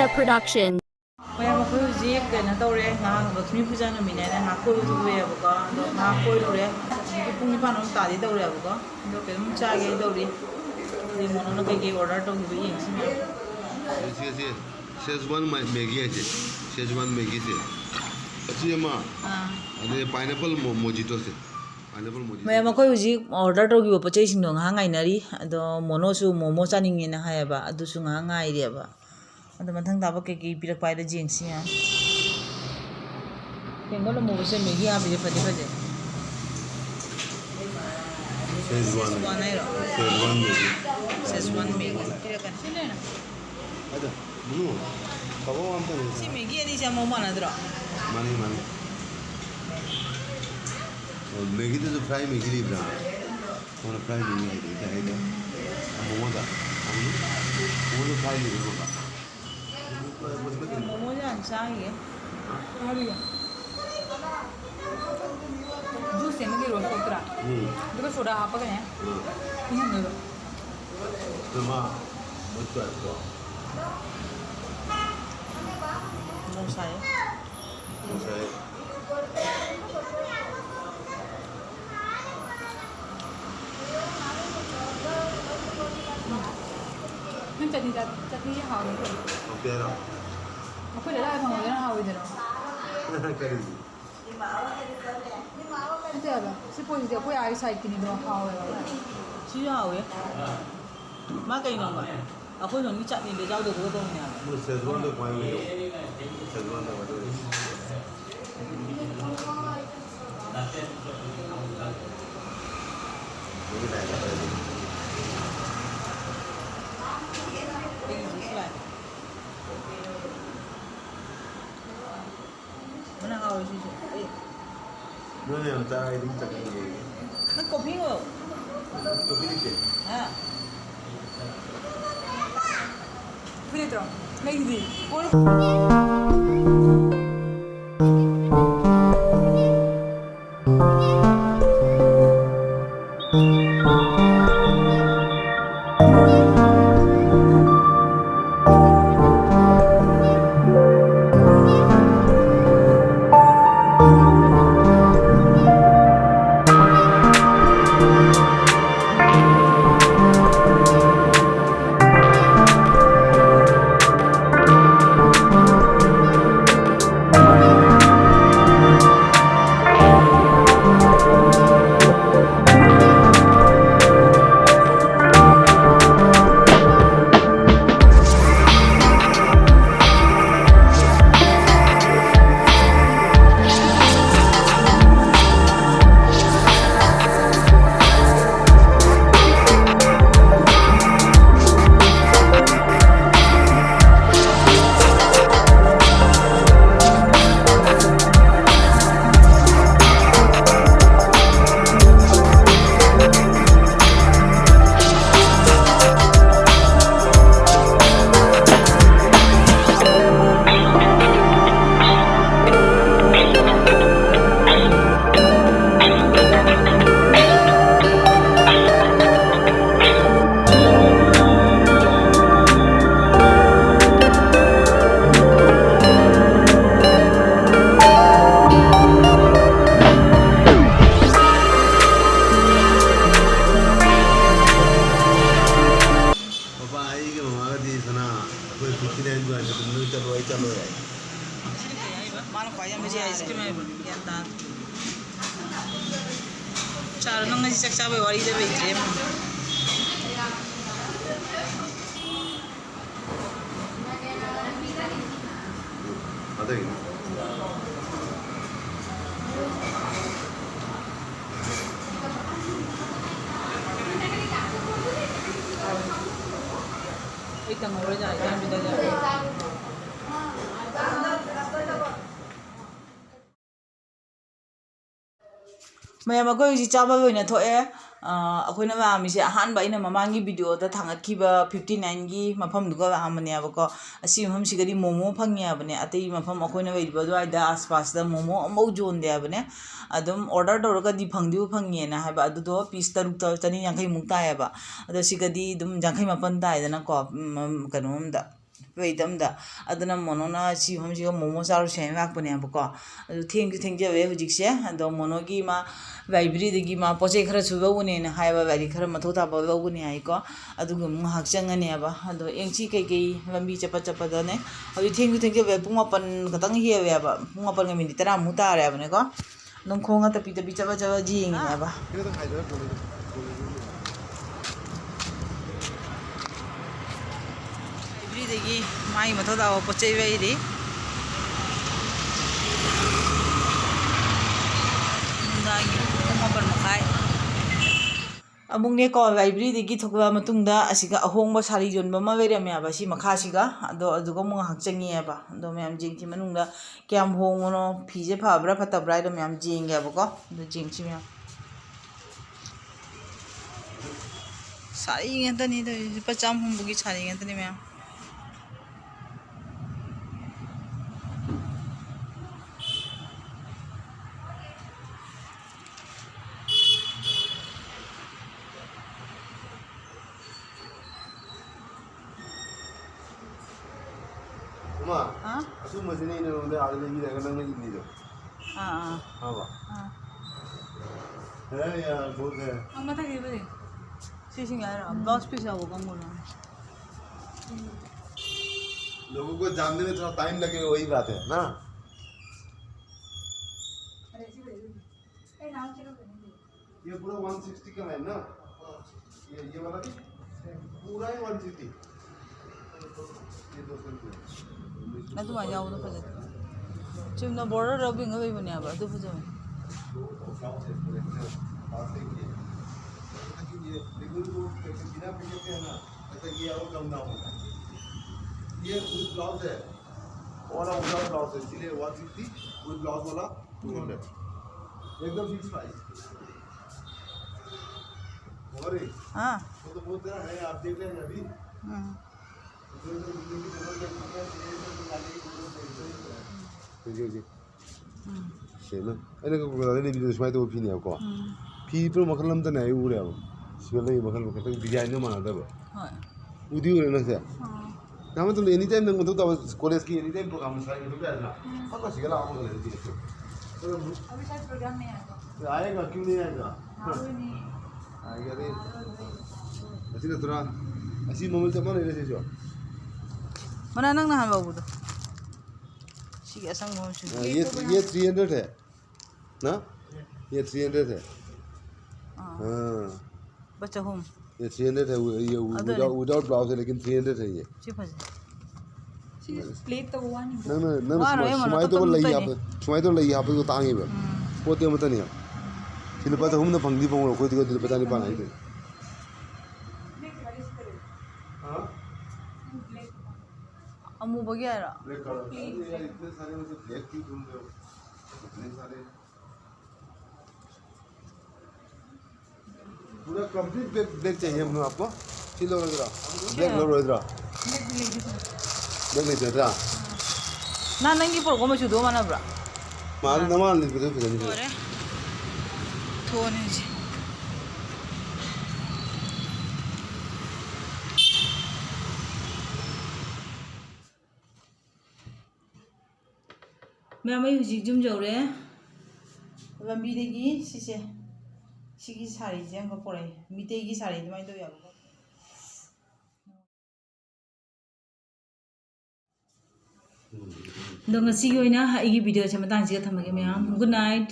Media Production. Maya makuzi kena tawre nga Lakshmi Puja no minena nga koi uwe abuka do nga koi lure puni pano tadi tawre abuka do pelum chage tawre ni mono no ke order to gi yin si ये Schezwan Maggi है Schezwan Maggi से अच्छी है माँ अरे pineapple mojito से pineapple mojito Maya makuzi order to gi pochai sing no nga ngai nari do mono su momo chaning na ha ba adu su nga ngai ri ba adu mathang da ba ke pirak pai da jing si ha Bengal mo se Maggi आ भी फटे फटे Schezwan Maggi Szechuan Maggi pirak kan sine na अच्छा बुनो कब हम तो si Maggi ani sa mo mana dro मानी मानी मैगी तो फ्राई मैगी ली ब्रा कौन फ्राई मैगी है इधर है इधर मोमो दा मोमो तो फ्राई ली होगा momo jan sa ye hari ya juice se ngi ro sotra diko soda apa kan ya ini ndo तो माँ मुझको ऐसा mo sa ye मुझे nhưng chutney hào lắm rồi. Okay ना Mà quên lại phòng người nó hào rồi đó. करेंगे Không thể là, sẽ bôi thì bôi ai sai cái này nó hào rồi. chi ha we ma kai no ga akwai no ni chutney da jawo da ko ne मुझे Schezwan तो पाई नहीं Schezwan तो बता दे मुझे नहीं पता mana hawo shi shi नहीं हम चाह रहे थे चकनी na kopi ngo तो भी दिखे ha Finito, meglio. चलो यार mana pa ya me ji ice cream ai yan ta char nang ngi chak cha bai wari de bai je आता है एक तंग हो जाए kan bida ja Maya mago ji chaba oi na thoe akoina ma mi se ahan ba ina mamangi video da thangatkiba 59 gi mafam duga amane abako asi mafam sigadi momo phangya abane atei mafam akoina wei ba doi da aspas da momo amau jon de abane adum order dorga di phangdiu phangye na haba adu do piece taruk ta tani yankai mukta ya ba ado sigadi dum jankai mapan da ida na ko kanom da ꯃꯇꯝꯗ ꯑꯗꯨꯅ ꯃꯣꯅꯣꯅ ꯁꯤ ꯃꯐꯝꯁꯤꯒ ꯃꯣꯃꯣ ꯆꯥꯔꯨꯁꯦ ꯍꯥꯏꯅ ꯂꯥꯛꯄꯅꯦꯕꯀꯣ ꯑꯗꯨ ꯊꯦꯡꯁꯨ ꯊꯦꯡꯖꯔꯦ ꯍꯧꯖꯤꯛꯁꯦ ꯑꯗꯣ ꯃꯣꯅꯣꯒꯤ ꯃꯥ ꯂꯥꯏꯕ꯭ꯔꯦꯔꯤꯗꯒꯤ ꯃꯥ ꯄꯣꯠ ꯆꯩ ꯈꯔꯁꯨ ꯂꯧꯒꯅꯦꯅ ꯍꯥꯏꯕ ꯂꯥꯏꯔꯤꯛ ꯈꯔ ꯃꯊꯧ ꯇꯥꯕ ꯂꯧꯒꯅꯤ ꯍꯥꯏꯀꯣ ꯑꯗꯨꯒ ꯑꯃꯨꯛ ꯉꯥꯏꯍꯥꯛ ꯆꯪꯉꯅꯦꯕ ꯑꯗꯣ ꯌꯦꯡꯁꯤ ꯀꯩꯀꯩ ꯂꯝꯕꯤ ꯆꯠꯄꯗꯅꯦ ꯍꯧꯖꯤꯛ ꯊꯦꯡꯁꯨ ꯊꯦꯡꯖꯔꯦ ꯄꯨꯡ 8 ꯈꯛꯇꯪ ꯍꯦꯜꯂꯦꯕ ꯄꯨꯡ 8ꯒ ꯃꯤꯅꯤꯠ 10ꯃꯨꯛ ꯇꯥꯔꯦꯕꯅꯦꯀꯣ ꯑꯗꯨꯝ ꯈꯣꯡꯉ ꯇꯞꯄꯤ ꯆꯠꯄ ꯌꯦꯡꯉꯤꯅꯦꯕ ꯂꯥꯏꯕ꯭ꯔꯦꯔꯤꯗꯒꯤ ꯃꯥꯒꯤ ꯃꯊꯧ ꯇꯥꯕ ꯄꯣꯠ ꯆꯩ ꯂꯩꯔꯤ ꯅꯨꯡꯗꯥꯡꯒꯤ ꯄꯨꯡ 8:30 ꯑꯃꯨꯛꯅꯦꯀꯣ ꯂꯥꯏꯕ꯭ꯔꯦꯔꯤꯗꯒꯤ ꯊꯣꯛꯂꯛꯑ ꯃꯇꯨꯡꯗ ꯑꯁꯤꯒ ꯑꯍꯣꯡꯕ ꯁꯥꯔꯤ ꯌꯣꯟꯕ ꯑꯃ ꯂꯩꯔꯝꯃꯦꯕ ꯁꯤ ꯃꯈꯥꯁꯤꯒ ꯑꯗꯨꯒ ꯑꯃꯨꯛ ꯉꯥꯏꯍꯥꯛ ꯆꯪꯉꯦꯕ ꯑꯗꯣ ꯃꯌꯥꯝ ꯌꯦꯡꯁꯤ ꯃꯅꯨꯡꯗ ꯀꯌꯥꯝ ꯍꯣꯡꯕꯅꯣ ꯐꯤꯁꯦ ꯐꯕ꯭ꯔꯥ ꯐꯠꯇꯕ꯭ꯔꯥ ꯍꯥꯏꯗꯣ ꯃꯌꯥꯝ ꯌꯦꯡꯒꯦꯕꯀꯣ ꯑꯗꯣ ꯌꯦꯡꯁꯤ ꯃꯌꯥꯝ sari ngantani da lupa 100 bugi sari ngantani ma'am Ma, asu masih ni udah ada lagi dah kan lagi ni tu. Apa? Ya, बहुत है. Ang mata kayo ba din? CC यार ब्लाउज पीस आओ कम बोलो लोगों को जानने में थोड़ा टाइम लगेगा वही बात है ना. ये पूरा 160 का है ना. ये वाला भी पूरा ही 160. ये 200 ना तुम आ जाओ तो फजे चिमना बॉर्डर रबिंग है बने अब तो फजे ये बिल्कुल तो बिना पैकेट के है ना ऐसा ये और कम ना होगा ये विद ब्लाउज है और विदाउट ब्लाउज है इसलिए 160 विद ब्लाउज वाला 200 एकदम फिक्स प्राइस और हां तो बहुत है आप देख लेंगे अभी जी जी सेना अने को को ने वीडियो स्माइल तो फिनी को फी तो मखल हम त नै उरे अब सिले मखल मखल डिजाइन न माना दब हां उदी उरे न से नाम तो एनी टाइम नंग तो कॉलेज की एनी टाइम प्रोग्राम साइन तो ना पक्का सिगला हम ले दी अभी शायद प्रोग्राम नहीं आएगा आएगा क्यों नहीं आएगा नहीं आएगा रे ऐसी ना थोड़ा ऐसी मोमेंट तो मन ले जो mana nang nahan babu do si asang mo si ये 300 है ना ये 300 है हाँ baca home ये 300 है ये विदाउट ब्लाउज है लेकिन 300 है ये si fase प्लेट तो हुआ नहीं ना सुमाई तो लई आप सुमाई तो लई आप को तांगे बे पोते मत नहीं सिले पता हम ना फंगदी पंग कोई तो पता नहीं पाना है हां amu bagi ara black colour यार इतने सारे में से ब्लैक क्यों ढूंढ रहे हो इतने सारे पूरा कंप्लीट ब्लैक चाहिए हम आपको किलो इधर ब्लैक लो इधर ब्लैक नहीं चाहिए na nangi por ko machu do mana bra माल नमान ले फिर फिर ore thone ji मैं हजिक जुम जौरे लंबीदगी सिसे सिगी साड़ी जे अंग पड़े मिटेगी साड़ी दुमाय तो याबो दंग सिगी ओइना आइगी वीडियो से मतंग से थमगे मैम गुड नाइट